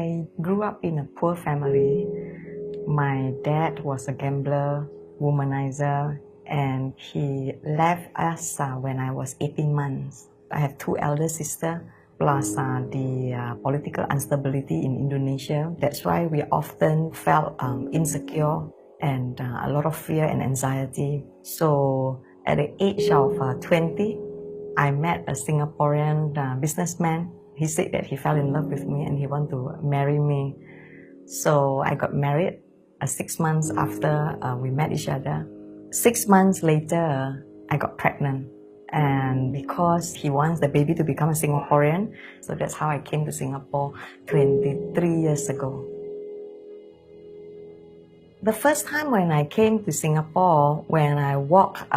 I grew up in a poor family. My dad was a gambler, womanizer, and he left us when I was 18 months. I have two elder sisters, plus the political instability in Indonesia. That's why we often felt insecure and a lot of fear and anxiety. So at the age of 20, I met a Singaporean businessman. He said that he fell in love with me and he wanted to marry me. So I got married 6 months after we met each other. 6 months later, I got pregnant. And because he wants the baby to become a Singaporean, so that's how I came to Singapore 23 years ago. The first time when I came to Singapore, when I walked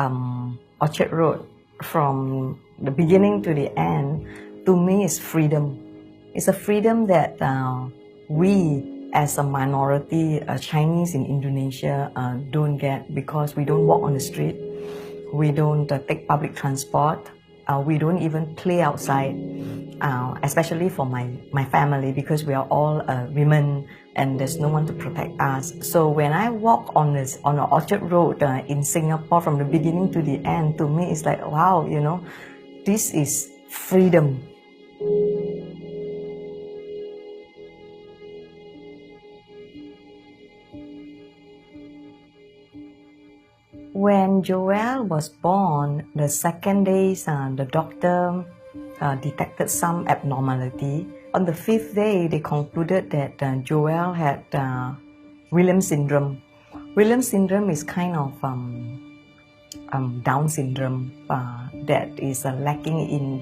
Orchard Road from the beginning to the end, to me is freedom. It's a freedom that we as a minority Chinese in Indonesia don't get, because we don't walk on the street, we don't take public transport, we don't even play outside, especially for my family, because we are all women and there's no one to protect us. So when I walk on the Orchard Road in Singapore from the beginning to the end, to me it's like, wow, you know, this is freedom. When Joel was born, the second day, the doctor detected some abnormality. On the 5th day, they concluded that Joel had Williams syndrome. Williams syndrome is kind of Down syndrome that is lacking in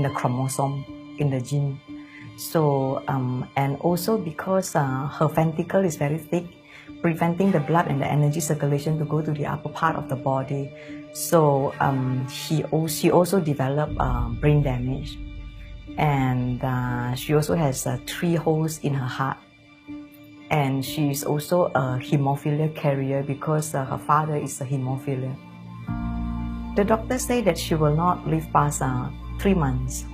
the chromosome, in the gene. So and also because her ventricle is very thick, preventing the blood and the energy circulation to go to the upper part of the body. So she also developed brain damage, and she also has 3 holes in her heart. And she is also a hemophilia carrier because her father is a hemophilia. The doctor said that she will not live past 3 months.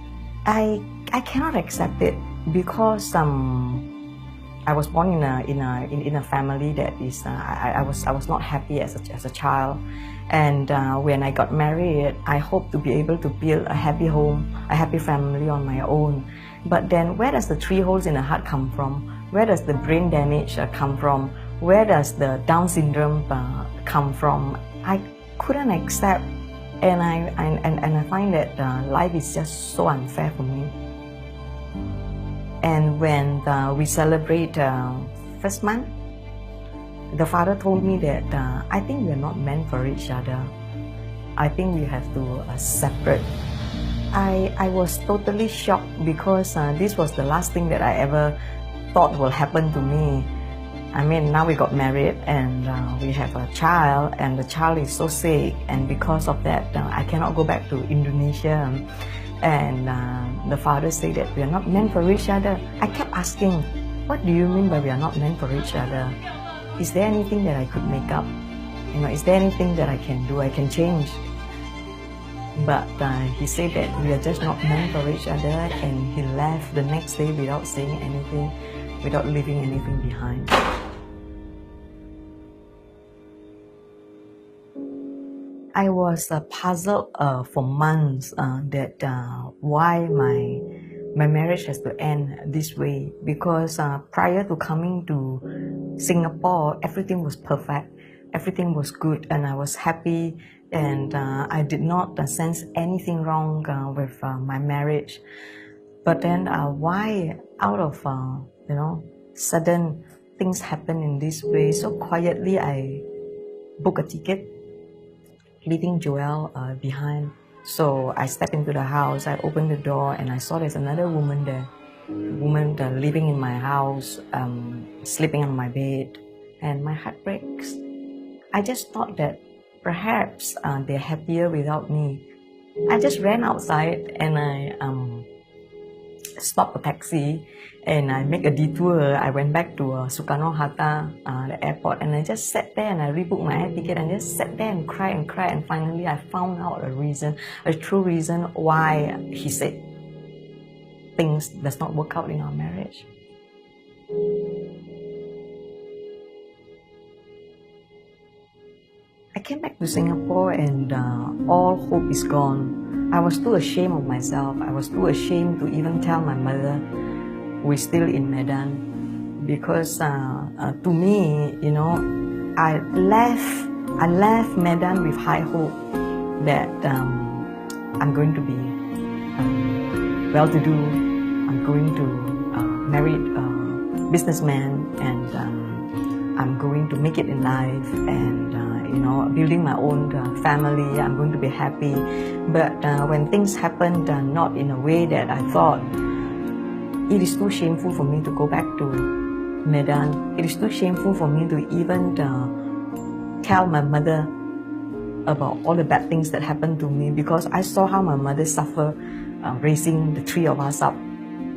I cannot accept it because I was born in a family that is I was not happy as a child, and when I got married, I hoped to be able to build a happy home, a happy family on my own. But then, where does the 3 holes in the heart come from? Where does the brain damage come from? Where does the Down syndrome come from? I couldn't accept, and I find that life is just so unfair for me. And when we celebrate first month, the father told me that I think we are not meant for each other. I think we have to separate. I was totally shocked because this was the last thing that I ever thought will happen to me. I mean, now we got married and we have a child, and the child is so sick, and because of that I cannot go back to Indonesia. And the father said that we are not meant for each other. I kept asking, what do you mean by we are not meant for each other? Is there anything that I could make up? You know, is there anything that I can do, I can change? But he said that we are just not meant for each other, and he left the next day without saying anything, without leaving anything behind. I was puzzled for months that why my marriage has to end this way, because prior to coming to Singapore, everything was perfect, everything was good, and I was happy, and I did not sense anything wrong with my marriage. But then why out of you know, sudden things happen in this way? So quietly I booked a ticket, leaving Joel behind. So I stepped into the house, I opened the door, and I saw there's another woman there. Woman living in my house, sleeping on my bed, and my heart breaks. I just thought that perhaps they're happier without me. I just ran outside and I stopped a taxi and I make a detour. I went back to Soekarno-Hatta, the airport, and I just sat there and I rebooked my air ticket and just sat there and cried, and finally I found out a reason, a true reason why he said things does not work out in our marriage. I came back to Singapore and all hope is gone. I was too ashamed of myself. I was too ashamed to even tell my mother we're still in Medan, because to me, you know, I left Medan with high hope that I'm going to be well-to-do. I'm going to marry a businessman, and I'm going to make it in life, and you know, building my own family. I'm going to be happy. But when things happened not in a way that I thought, it is too shameful for me to go back to Medan. It is too shameful for me to even tell my mother about all the bad things that happened to me, because I saw how my mother suffered raising the three of us up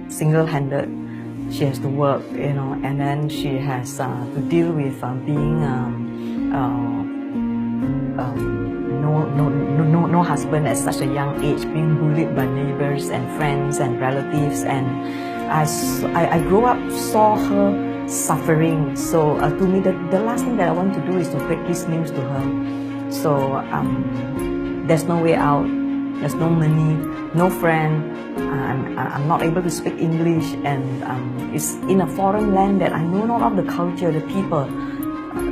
single-handed. She has to work, you know, and then she has to deal with being no husband at such a young age, being bullied by neighbors and friends and relatives, and I grew up, saw her suffering. So to me, the last thing that I want to do is to break this news to her. So there's no way out, there's no money, no friend, I'm not able to speak English, and it's in a foreign land that I know not of the culture, the people,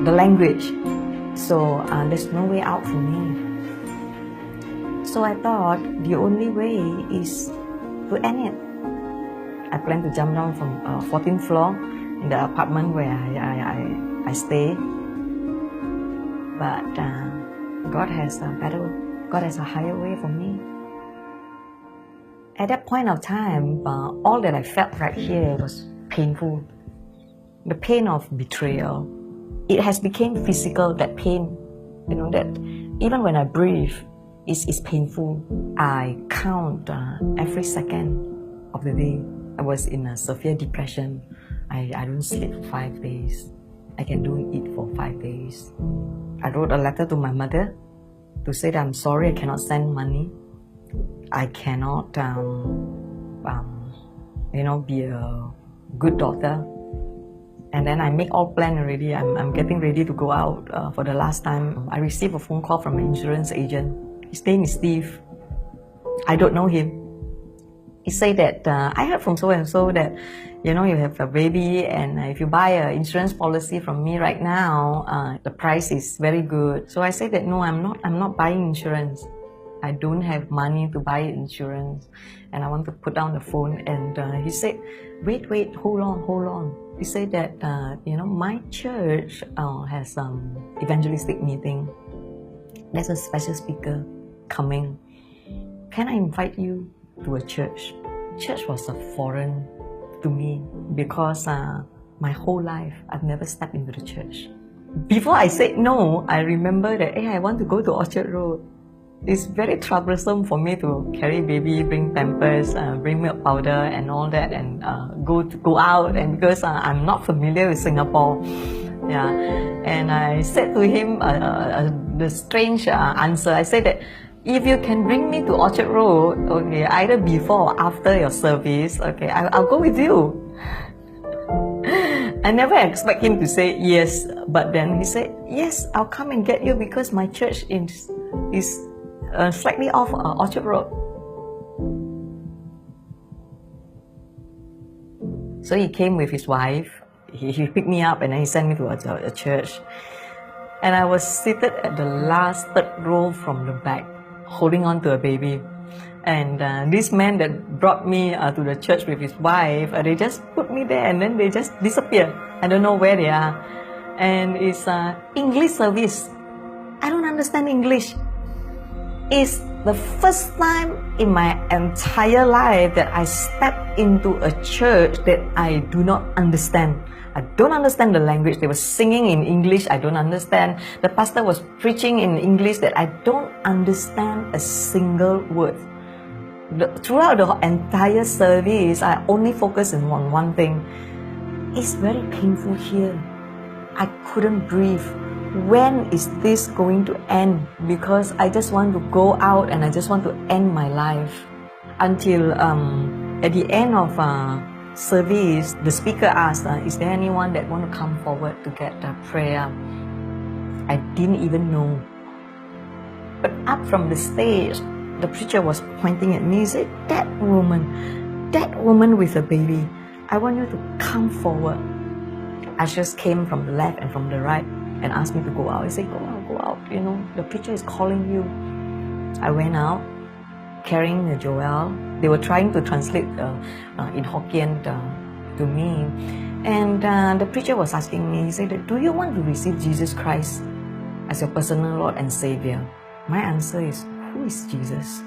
the language. So there's no way out for me. So I thought the only way is to end it. I plan to jump down from 14th floor in the apartment where I stay. But God has a higher way for me. At that point of time, all that I felt right here was painful. The pain of betrayal. It has become physical, that pain, you know, that even when I breathe, it's painful. I count every second of the day. I was in a severe depression. I don't sleep for 5 days. I can don't eat for 5 days. I wrote a letter to my mother to say that I'm sorry I cannot send money. I cannot, you know, be a good daughter. And then I make all plan already. I'm getting ready to go out for the last time. I received a phone call from an insurance agent. His name is Steve. I don't know him. He said that, I heard from so-and-so that, you know, you have a baby, and if you buy an insurance policy from me right now, the price is very good. So I said that, no, I'm not buying insurance. I don't have money to buy insurance. And I want to put down the phone, and he said, wait, hold on. He said that, you know, my church has evangelistic meeting. There's a special speaker coming. Can I invite you to a church? Church was a foreign to me, because my whole life I've never stepped into the church. Before I said no, I remember that, hey, I want to go to Orchard Road. It's very troublesome for me to carry baby, bring pampers, bring milk powder and all that, and go out, and because I'm not familiar with Singapore. Yeah, and I said to him the strange answer. I said that, if you can bring me to Orchard Road, okay, either before or after your service, okay, I'll go with you. I never expect him to say yes, but then he said, yes, I'll come and get you, because my church is slightly off Orchard Road. So he came with his wife. He picked me up, and then he sent me to a church. And I was seated at the last third row from the back, holding on to a baby. And this man that brought me to the church with his wife, they just put me there, and then they just disappear. I don't know where they are. And it's English service. I don't understand English. It's the first time in my entire life that I stepped into a church that I do not understand. I don't understand the language. They were singing in English, I don't understand. The pastor was preaching in English that I don't understand a single word. Throughout the entire service, I only focused on one thing. It's very painful here. I couldn't breathe. When is this going to end? Because I just want to go out, and I just want to end my life. Until At the end of service, the speaker asked, is there anyone that want to come forward to get prayer? I didn't even know. But up from the stage, the preacher was pointing at me. He said, that woman with a baby, I want you to come forward. Ushers came from the left and from the right and asked me to go out. I said, go out, the preacher is calling you. I went out carrying a Joel. They were trying to translate in Hokkien to me. And the preacher was asking me, he said, do you want to receive Jesus Christ as your personal Lord and Savior? My answer is, who is Jesus?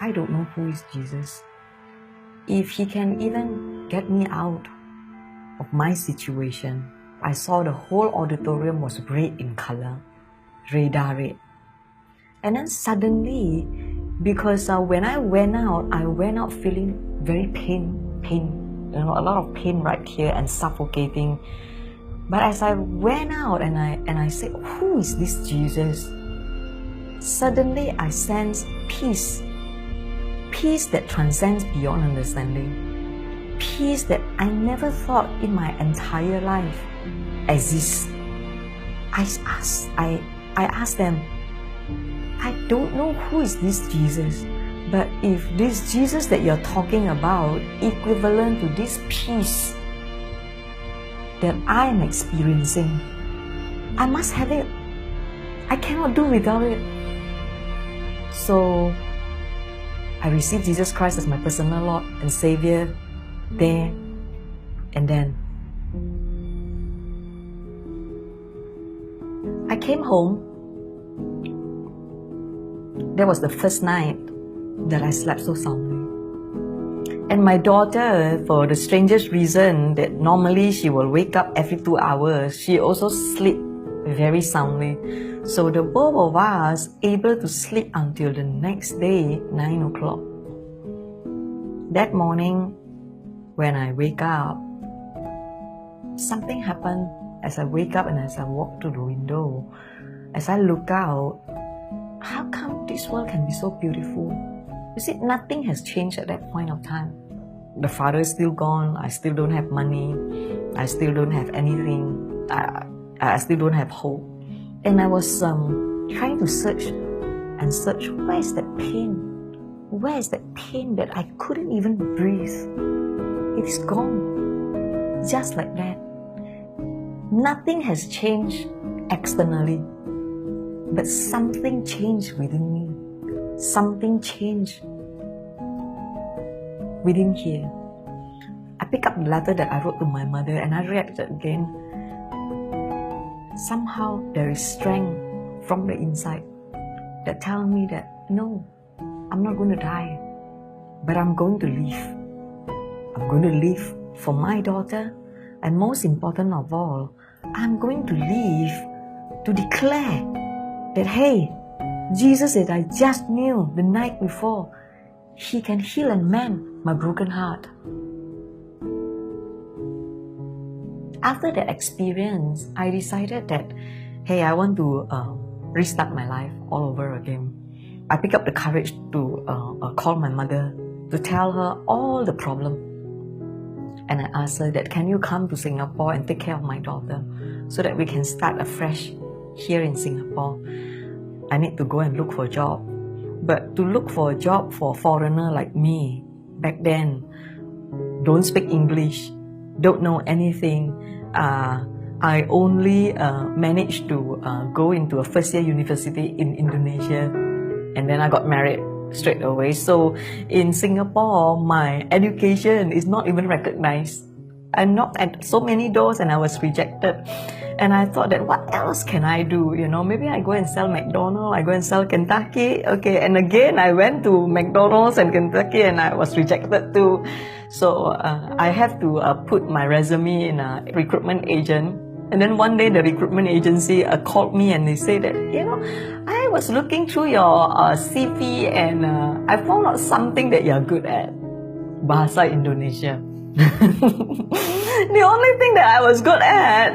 I don't know who is Jesus. If he can even get me out of my situation. I saw the whole auditorium was red in color, radar red. And then suddenly, because when I went out feeling very pain, a lot of pain right here and suffocating. But as I went out and I said, who is this Jesus? Suddenly I sensed peace. Peace that transcends beyond understanding. Peace that I never thought in my entire life exists. I asked them, I don't know who is this Jesus, but if this Jesus that you're talking about equivalent to this peace that I am experiencing, I must have it. I cannot do without it. So I received Jesus Christ as my personal Lord and Savior there and then. I came home. That was the first night that I slept so soundly. And my daughter, for the strangest reason that normally she will wake up every 2 hours, she also sleep very soundly. So the both of us able to sleep until the next day, 9 o'clock. That morning, when I wake up, something happened as I wake up and as I walk to the window. As I look out, how come this world can be so beautiful? You see, nothing has changed at that point of time. The father is still gone. I still don't have money. I still don't have anything. I still don't have hope. And I was trying to search. Where is that pain? Where is that pain that I couldn't even breathe? It is gone. Just like that. Nothing has changed externally. But something changed within me. Something changed within here. I picked up the letter that I wrote to my mother and I read it again. Somehow there is strength from the inside that tells me that no, I'm not going to die, but I'm going to live. I'm going to live for my daughter, and most important of all, I'm going to live to declare that, hey, Jesus that I just knew the night before, He can heal and mend my broken heart. After that experience, I decided that, hey, I want to restart my life all over again. I picked up the courage to call my mother to tell her all the problem. And I asked her that, can you come to Singapore and take care of my daughter so that we can start afresh here in Singapore? I need to go and look for a job. But to look for a job for a foreigner like me, back then, don't speak English, don't know anything. I only managed to go into a first-year university in Indonesia, and then I got married straight away. So in Singapore, my education is not even recognized. I knocked at so many doors and I was rejected. And I thought that what else can I do? You know, maybe I go and sell McDonald's, I go and sell Kentucky. Okay, and again, I went to McDonald's and Kentucky and I was rejected too. So I have to put my resume in a recruitment agent. And then one day the recruitment agency called me and they said that, you know, I was looking through your CV and I found out something that you're good at. Bahasa Indonesia. The only thing that I was good at,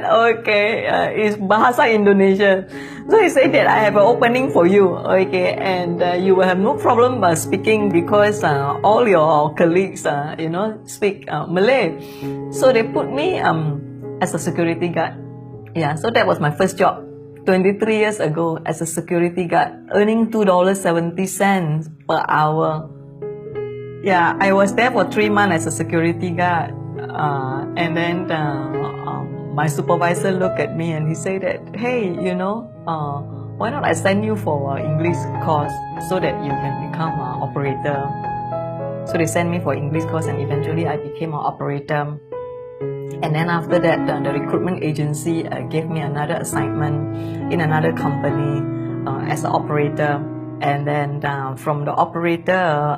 is Bahasa Indonesia. So he said that I have an opening for you, and you will have no problem speaking because all your colleagues, speak Malay. So they put me as a security guard. Yeah, so that was my first job, 23 years ago, as a security guard, earning $2.70 per hour. Yeah, I was there for 3 months as a security guard. And then my supervisor looked at me and he said that, hey, why not I send you for English course so that you can become an operator. So they sent me for English course and eventually I became an operator. And then after that, the recruitment agency gave me another assignment in another company as an operator. And then from the operator,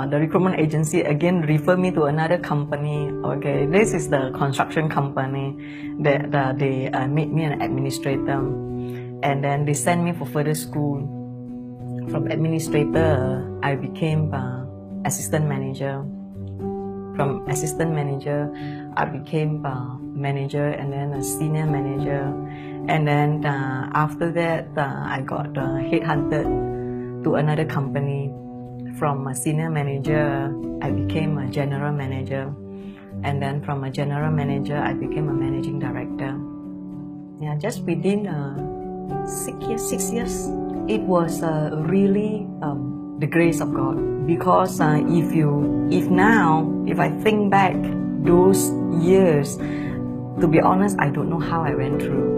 the recruitment agency again referred me to another company. Okay, this is the construction company that they made me an administrator. And then they sent me for further school. From administrator, I became assistant manager. From assistant manager, I became manager and then a senior manager. And then after that, I got headhunted to another company. From a senior manager, I became a general manager. And then from a general manager, I became a managing director. Yeah, just within 6 years. It was really the grace of God. Because if I think back those years, to be honest, I don't know how I went through.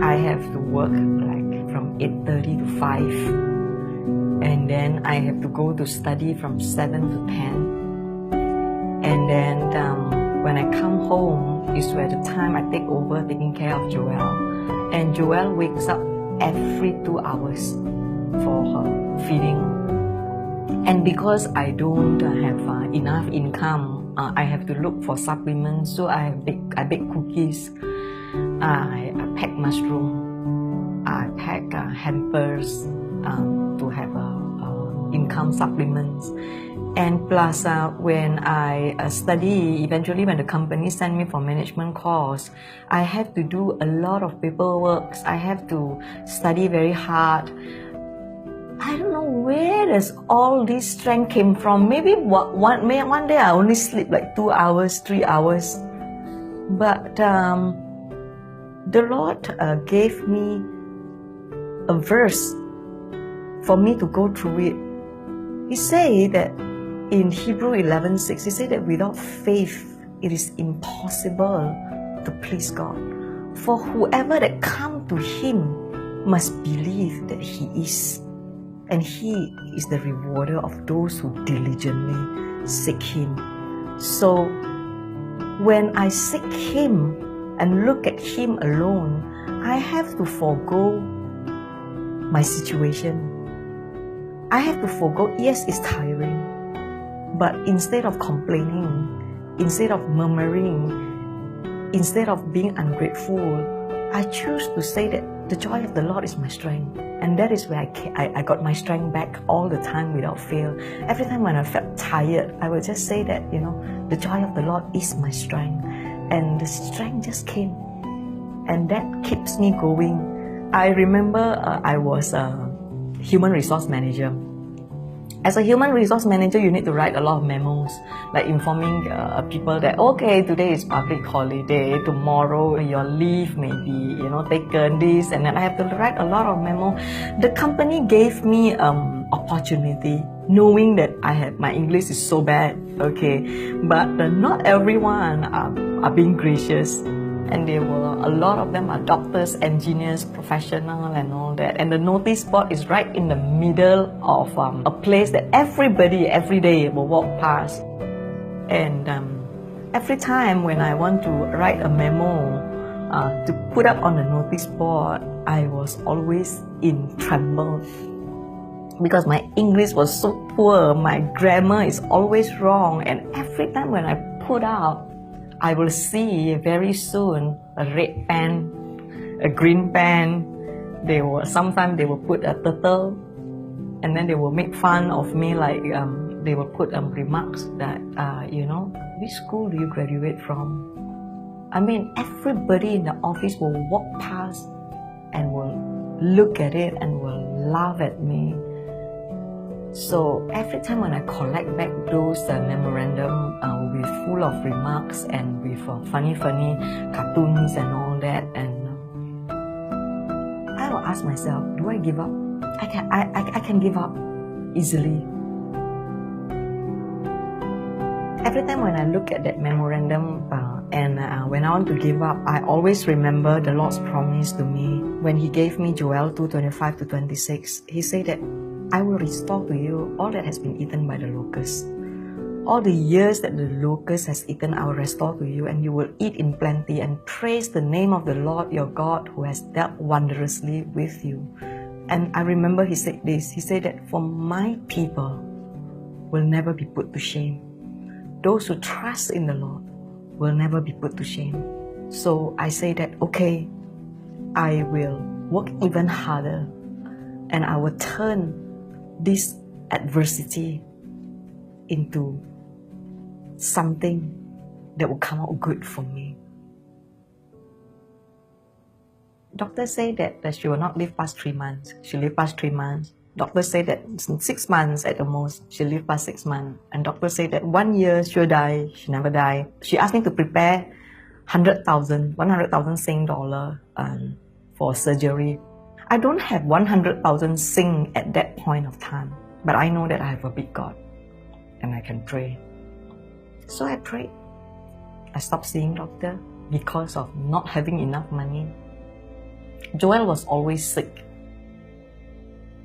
I have to work like from 8:30 to 5. And then I have to go to study from 7 to 10. And then when I come home is where the time I take over taking care of Joelle. And Joelle wakes up every 2 hours for her feeding. And because I don't have enough income, I have to look for supplements. So I bake cookies, I pack mushroom, I pack hampers to have income supplements. And plus when I study, eventually when the company sent me for management course, I have to do a lot of paperwork. I have to study very hard. I don't know where does all this strength came from. Maybe one day I only sleep like 2 hours, 3 hours. But the Lord gave me a verse for me to go through it. He said that in Hebrew 11:6, he said that without faith, it is impossible to please God. For whoever that come to Him must believe that He is. And He is the rewarder of those who diligently seek Him. So when I seek Him and look at Him alone, I have to forgo my situation. I have to forgo, yes, it's tiring. But instead of complaining, instead of murmuring, instead of being ungrateful, I choose to say that the joy of the Lord is my strength. And that is where I got my strength back all the time without fail. Every time when I felt tired, I would just say that, the joy of the Lord is my strength. And the strength just came. And that keeps me going. I remember I was a human resource manager. As a human resource manager, you need to write a lot of memos, like informing people that, okay, today is public holiday, tomorrow your leave may be, taken, this, and then I have to write a lot of memo. The company gave me opportunity, knowing that my English is so bad, okay, but not everyone are being gracious. And a lot of them are doctors, engineers, professional and all that. And the notice board is right in the middle of a place that everybody, every day will walk past. And every time when I want to write a memo to put up on the notice board, I was always in tremble. Because my English was so poor, my grammar is always wrong. And every time when I put out, I will see very soon a red pen, a green pen. Sometimes they will put a turtle, and then they will make fun of me like they will put remarks that, which school do you graduate from? I mean, everybody in the office will walk past and will look at it and will laugh at me. So every time when I collect back those memorandum with full of remarks and with funny cartoons and all that, and I will ask myself, do I give up? I can give up easily. Every time when I look at that memorandum and when I want to give up, I always remember the Lord's promise to me when He gave me Joel 2:25 to 26. He said that I will restore to you all that has been eaten by the locust. All the years that the locust has eaten, I will restore to you, and you will eat in plenty and praise the name of the Lord your God who has dealt wondrously with you. And I remember He said this. He said that for my people will never be put to shame. Those who trust in the Lord will never be put to shame. So I say that, okay, I will work even harder and I will turn this adversity into something that will come out good for me. Doctors say that she will not live past 3 months. She lived past 3 months. Doctors say that 6 months at the most, she lived past 6 months. And doctors say that 1 year she'll die, she never died. She asked me to prepare 100,000 Sing dollar for surgery. I don't have 100,000 Sing at that point of time, but I know that I have a big God and I can pray. So I prayed. I stopped seeing doctor because of not having enough money. Joelle was always sick.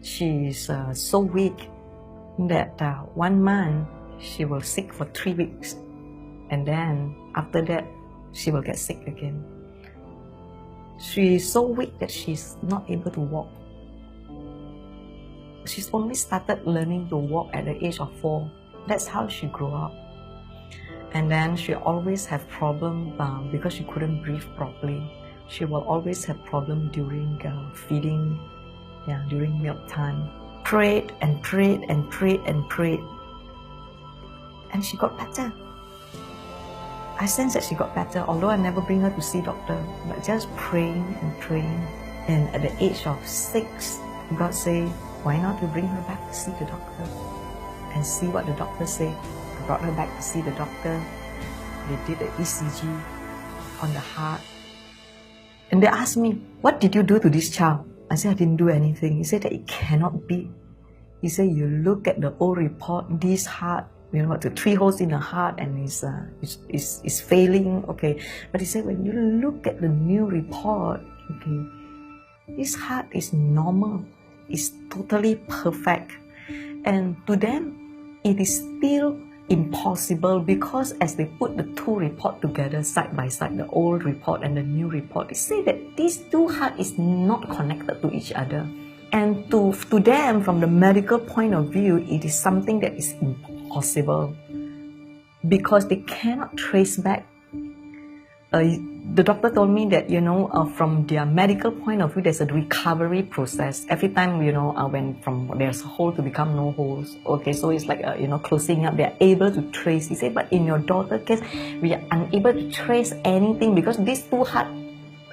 She's so weak that 1 month she will sick for 3 weeks, and then after that she will get sick again. She's so weak that she's not able to walk. She's only started learning to walk at the age of 4. That's how she grew up. And then she always have problem because she couldn't breathe properly. She will always have problem during feeding, during milk time. Prayed and prayed and prayed and prayed, and she got better. I sense that she got better, although I never bring her to see doctor, but just praying and praying. And at the age of 6, God said, why not you bring her back to see the doctor and see what the doctor said. I brought her back to see the doctor. They did the ECG on the heart. And they asked me, what did you do to this child? I said, I didn't do anything. He said that it cannot be. He said, you look at the old report, this heart, the 3 holes in the heart and is failing, okay. But he said, when you look at the new report, okay, this heart is normal, it's totally perfect. And to them, it is still impossible because as they put the 2 reports together side by side, the old report and the new report, they say that these 2 hearts is not connected to each other. And to them, from the medical point of view, it is something that is impossible because they cannot trace back. The doctor told me that, from their medical point of view, there's a recovery process. Every time, when from there's a hole to become no holes. Okay, so it's like, closing up, they're able to trace. He said, but in your daughter's case, we are unable to trace anything because these 2 hearts,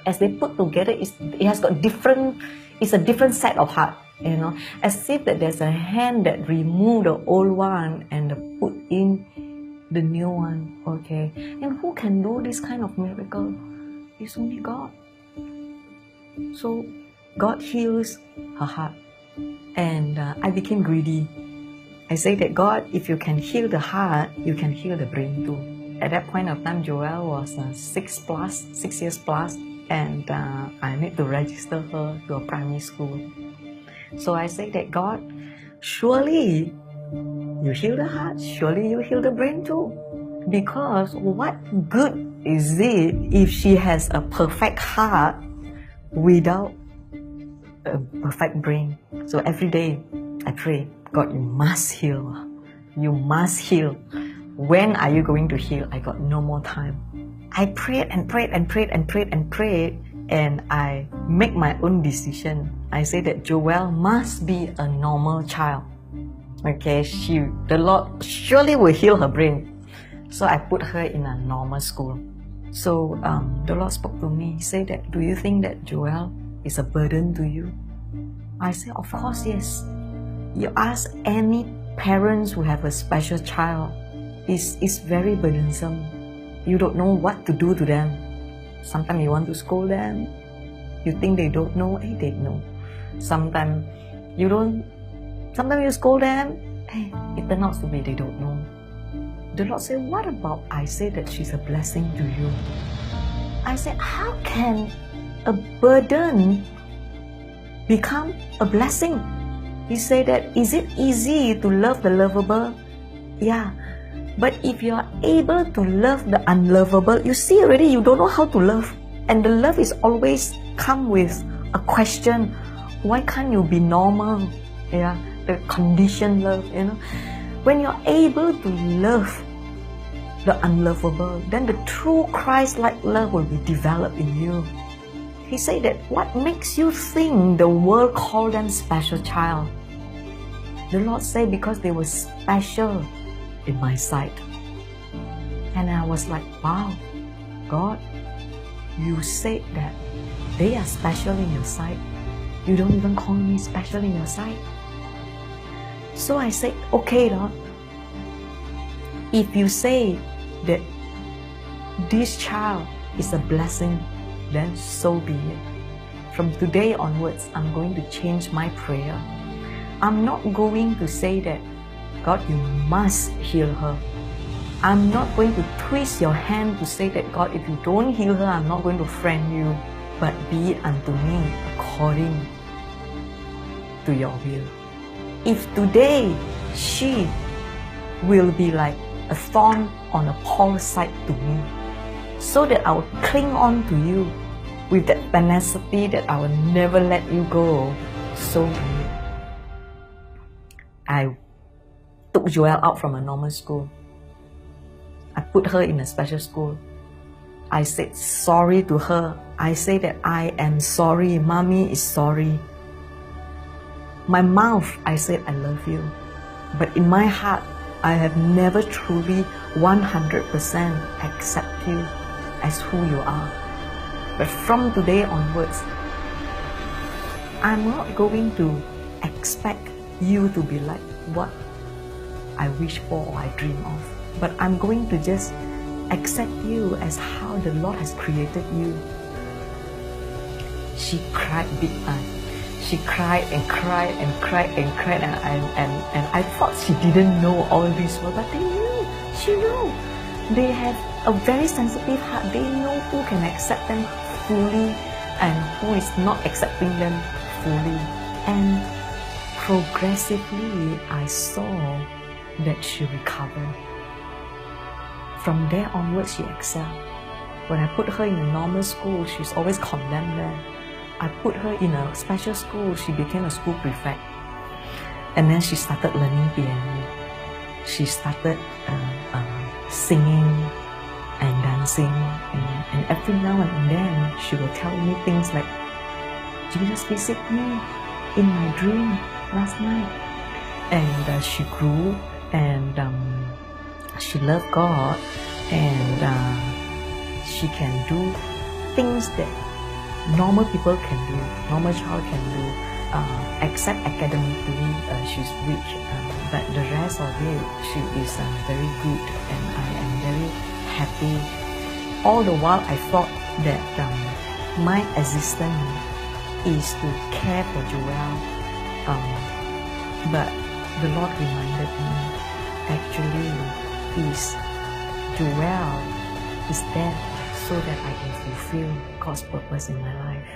as they put together, it has got it's a different set of heart, as if that there's a hand that removed the old one and put in the new one, okay? And who can do this kind of miracle? It's only God. So God heals her heart. And I became greedy. I say that, God, if you can heal the heart, you can heal the brain too. At that point of time, Joelle was 6 years plus, and I need to register her to a primary school. So I say that, God, surely you heal the heart, surely you heal the brain too. Because what good is it if she has a perfect heart without a perfect brain? So every day I pray, God, you must heal. You must heal. When are you going to heal? I got no more time. I prayed and prayed and prayed and prayed and prayed, and I make my own decision. I say that Joelle must be a normal child. Okay, the Lord surely will heal her brain. So I put her in a normal school. So the Lord spoke to me. He said that, do you think that Joel is a burden to you? I said, of course, yes. You ask any parents who have a special child, it's very burdensome. You don't know what to do to them. Sometimes you want to scold them. You think they don't know, they know. Sometimes you scold them, it turns out to be they don't know. The Lord said, what about I say that she's a blessing to you? I said, how can a burden become a blessing? He said that, is it easy to love the lovable? Yeah. But if you are able to love the unlovable, you see already you don't know how to love. And the love is always come with a question. Why can't you be normal? Yeah, the conditioned love, When you're able to love the unlovable, then the true Christ-like love will be developed in you. He said that, what makes you think the world called them special child? The Lord said, because they were special in my sight. And I was like, wow, God, you said that they are special in your sight. You don't even call me special in your sight. So I said, okay, Lord, if you say that this child is a blessing, then so be it. From today onwards, I'm going to change my prayer. I'm not going to say that, God, you must heal her. I'm not going to twist your hand to say that, God, if you don't heal her, I'm not going to friend you, but be it unto me according to your will. If today she will be like a thorn on a Paul's side to me, so that I will cling on to you with that tenacity that I will never let you go, so be it. I took Joelle out from a normal school. I put her in a special school. I said sorry to her. I say that I am sorry, Mommy is sorry. My mouth, I said I love you. But in my heart, I have never truly 100% accept you as who you are. But from today onwards, I'm not going to expect you to be like what I wish for or I dream of. But I'm going to just accept you as how the Lord has created you. She cried big time. She cried and cried and cried and cried, and I thought she didn't know all this, but they knew. She knew. They have a very sensitive heart. They know who can accept them fully and who is not accepting them fully. And progressively, I saw that she recovered. From there onwards, she excelled. When I put her in a normal school, she's always condemned there. I put her in a special school, she became a school prefect. And then she started learning piano. She started singing and dancing. And every now and then, she will tell me things like, Jesus visited me in my dream last night. And she grew and she loved God, and she can do things that normal people can do, normal child can do, except academically she's weak, but the rest of it, she is very good, and I am very happy. All the while I thought that my existence is to care for Joelle, but the Lord reminded me, actually, Joelle is there so that I can fulfill God's purpose in my life.